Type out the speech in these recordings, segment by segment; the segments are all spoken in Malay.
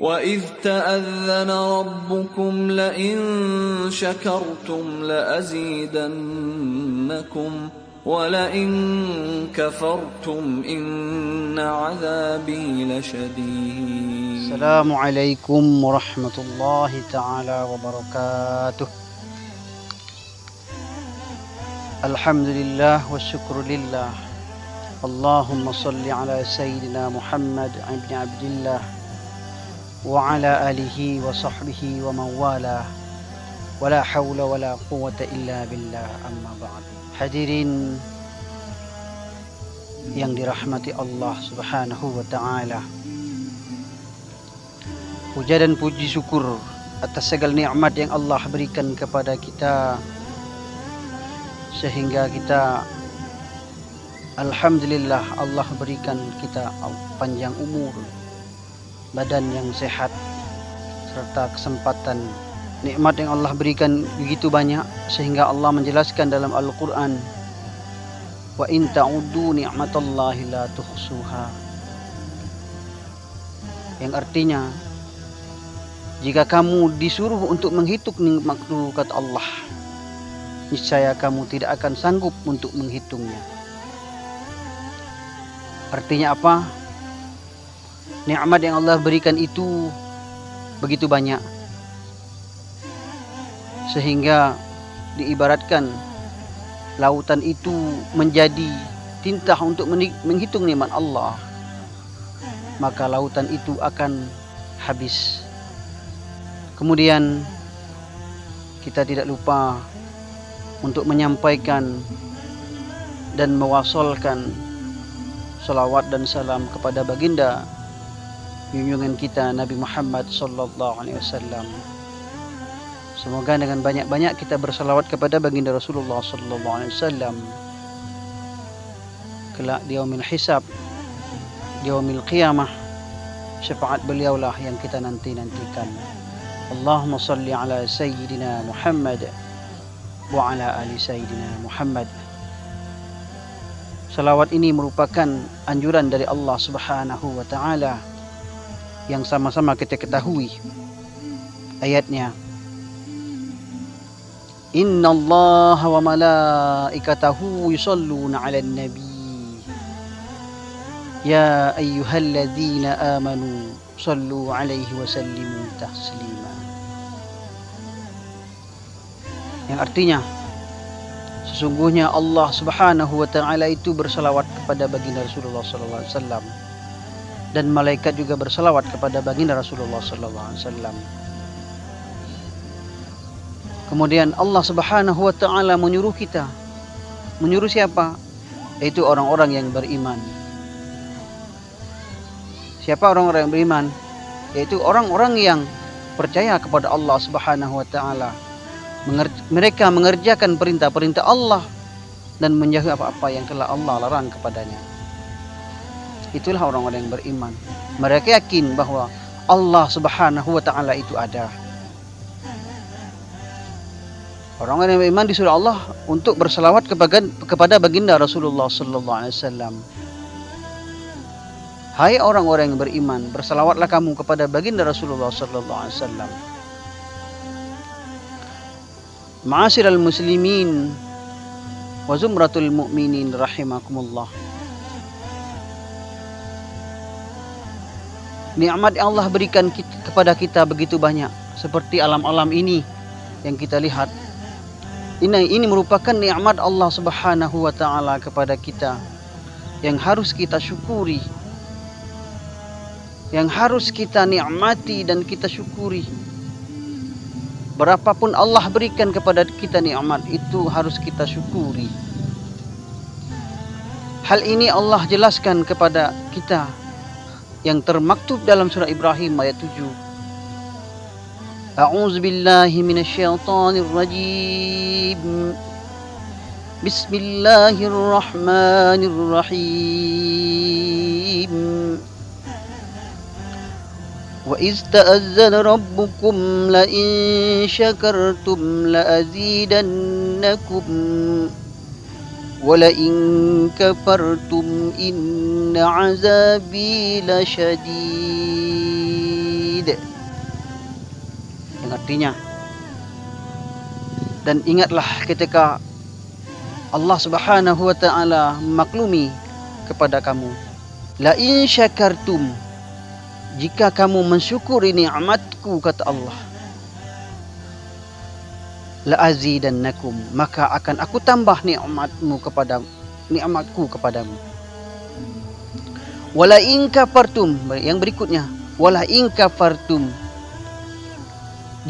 وَإِذْ تَأَذَّنَ رَبُّكُمْ لَئِن شَكَرْتُمْ لَأَزِيدَنَّكُمْ وَلَئِن كَفَرْتُمْ إِنَّ عَذَابِي لَشَدِيدٌ. السلام عليكم ورحمة الله تعالى وبركاته. الحمد لله والشكر لله. اللهم صل على سيدنا محمد بن عبد الله وعلى آله وصحبه ومن والاه ولا حول ولا قوة إلا بالله. Amma ba'd. Hadirin yang dirahmati Allah Subhanahu wa taala. Puja dan puji syukur atas segala nikmat yang Allah berikan kepada kita, sehingga kita alhamdulillah Allah berikan kita panjang umur, badan yang sehat, serta kesempatan. Nikmat yang Allah berikan begitu banyak sehingga Allah menjelaskan dalam Al-Quran, wa in ta'uddu ni'matallahi la tuhsuha, yang artinya jika kamu disuruh untuk menghitung nikmat itu, kata Allah, niscaya kamu tidak akan sanggup untuk menghitungnya. Artinya apa? Nikmat yang Allah berikan itu begitu banyak, sehingga diibaratkan lautan itu menjadi tinta untuk menghitung nikmat Allah, maka lautan itu akan habis. Kemudian kita tidak lupa untuk menyampaikan dan mewasalkan salawat dan salam kepada baginda junjungan kita Nabi Muhammad sallallahu alaihi wasallam. Semoga dengan banyak-banyak kita bersalawat kepada baginda Rasulullah sallallahu alaihi wasallam, kelak di yaumil hisab, di yaumil qiyamah, syafaat beliaulah yang kita nanti-nantikan. Allahumma salli ala sayyidina Muhammad wa ala ali sayyidina Muhammad. Salawat ini merupakan anjuran dari Allah Subhanahu wa taala yang sama-sama kita ketahui ayatnya. Inna Allah wa malaikatahu yusalluna 'alan nabi ya ayyuhalladzina amanu sallu 'alaihi wa sallimu taslima. Yang artinya sesungguhnya Allah Subhanahu wa taala itu bersalawat kepada baginda Rasulullah sallallahu alaihi wasallam, dan malaikat juga bersalawat kepada baginda Rasulullah sallallahu alaihi wasallam. Kemudian Allah Subhanahu wa taala menyuruh kita. Menyuruh siapa? Yaitu orang-orang yang beriman. Siapa orang-orang yang beriman? Yaitu orang-orang yang percaya kepada Allah Subhanahu wa taala. Mereka mengerjakan perintah-perintah Allah dan menjauhi apa-apa yang telah Allah larang kepadanya. Itulah orang-orang yang beriman. Mereka yakin bahwa Allah Subhanahu wa taala itu ada. Orang-orang yang beriman disuruh Allah untuk berselawat kepada baginda Rasulullah sallallahu alaihi wasallam. Hai orang-orang yang beriman, berselawatlah kamu kepada baginda Rasulullah sallallahu alaihi wasallam. Ma'asyiral muslimin wa zumratul mu'minin rahimakumullah. Nikmat yang Allah berikan kepada kita begitu banyak, seperti alam-alam ini yang kita lihat. Ini merupakan nikmat Allah Subhanahu wa taala kepada kita yang harus kita syukuri, yang harus kita nikmati dan kita syukuri. Berapapun Allah berikan kepada kita nikmat, itu harus kita syukuri. Hal ini Allah jelaskan kepada kita yang termaktub dalam surah Ibrahim ayat 7. A'udzu billahi minasyaitonir rajim. Bismillahirrahmanirrahim. Wa iz ta'azzana rabbukum la in syakartum la azidannakum wa la in kafartum inna 'azabi lasyadid. Shadid, yang artinya, dan ingatlah ketika Allah Subhanahu wa taala memaklumi kepada kamu, la in syakartum, jika kamu mensyukuri nikmatku, kata Allah, la azidannakum, maka akan aku tambah nikmatku kepadamu. Wala in kafartum, yang berikutnya, wala in kafartum,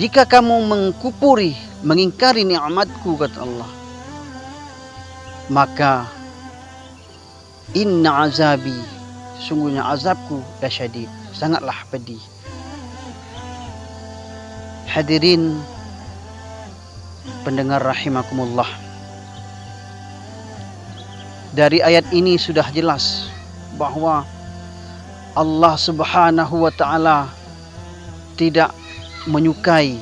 jika kamu mengkufuri, mengingkari nikmatku, kata Allah, maka inna azabi, sungguhnya azabku lasyadid, sangatlah pedih. Hadirin pendengar rahimakumullah, dari ayat ini sudah jelas bahwa Allah Subhanahu wa taala tidak menyukai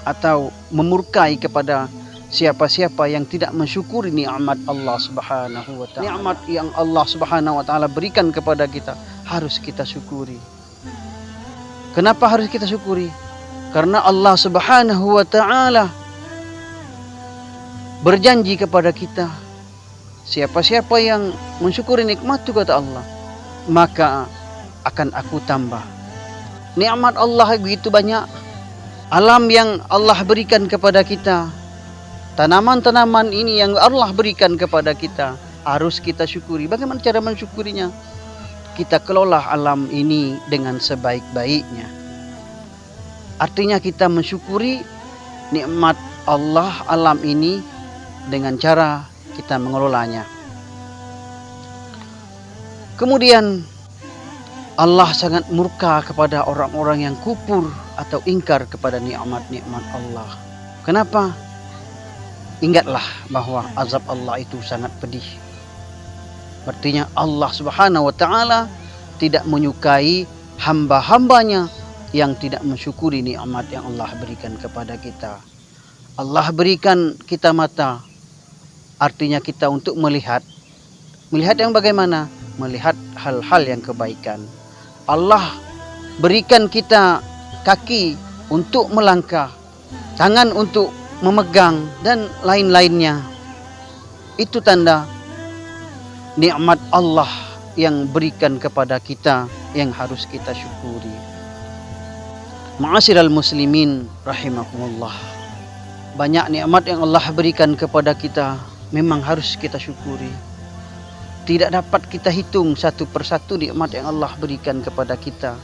atau memurkai kepada siapa-siapa yang tidak mensyukuri nikmat Allah Subhanahu wa taala. Nikmat yang Allah Subhanahu wa taala berikan kepada kita harus kita syukuri. Kenapa harus kita syukuri? Karena Allah Subhanahu wa taala berjanji kepada kita, siapa-siapa yang mensyukuri nikmat itu, kata Allah, maka akan aku tambah. Nikmat Allah begitu banyak. Alam yang Allah berikan kepada kita, tanaman-tanaman ini yang Allah berikan kepada kita, harus kita syukuri. Bagaimana cara mensyukurinya? Kita kelola alam ini dengan sebaik-baiknya. Artinya kita mensyukuri nikmat Allah alam ini dengan cara kita mengelolanya. Kemudian Allah sangat murka kepada orang-orang yang kufur atau ingkar kepada nikmat-nikmat Allah. Kenapa? Ingatlah bahwa azab Allah itu sangat pedih. Artinya Allah Subhanahu wa taala tidak menyukai hamba-hambanya yang tidak mensyukuri nikmat yang Allah berikan kepada kita. Allah berikan kita mata, artinya kita untuk melihat. Melihat yang bagaimana? Melihat hal-hal yang kebaikan. Allah berikan kita kaki untuk melangkah, tangan untuk memegang, dan lain-lainnya. Itu tanda nikmat Allah yang berikan kepada kita yang harus kita syukuri. Ma'asyiral muslimin rahimakumullah, banyak nikmat yang Allah berikan kepada kita memang harus kita syukuri. Tidak dapat kita hitung satu persatu nikmat yang Allah berikan kepada kita.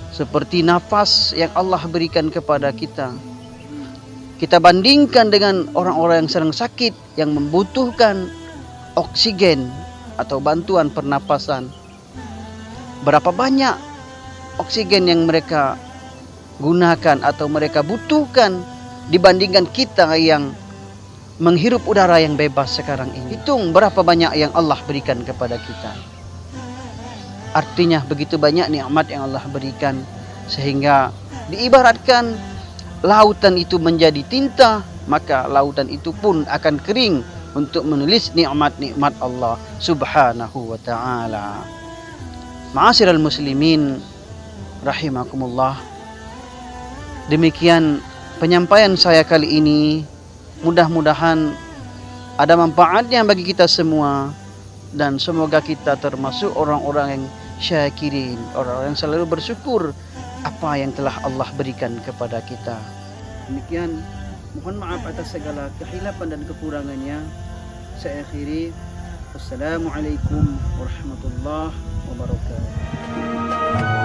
Seperti nafas yang Allah berikan kepada kita. Kita bandingkan dengan orang-orang yang sedang sakit, yang membutuhkan oksigen atau bantuan pernapasan. Berapa banyak oksigen yang mereka gunakan atau mereka butuhkan dibandingkan kita yang menghirup udara yang bebas sekarang ini. Hitung berapa banyak yang Allah berikan kepada kita. Artinya begitu banyak nikmat yang Allah berikan, sehingga diibaratkan lautan itu menjadi tinta, maka lautan itu pun akan kering untuk menulis nikmat-nikmat Allah Subhanahu wa taala. Ma'asyiral muslimin rahimakumullah, demikian penyampaian saya kali ini. Mudah-mudahan ada manfaatnya bagi kita semua, dan semoga kita termasuk orang-orang yang syakirin, orang-orang yang selalu bersyukur apa yang telah Allah berikan kepada kita. Demikian, mohon maaf atas segala kehilapan dan kekurangannya. Saya akhiri. Wassalamualaikum warahmatullahi wabarakatuh.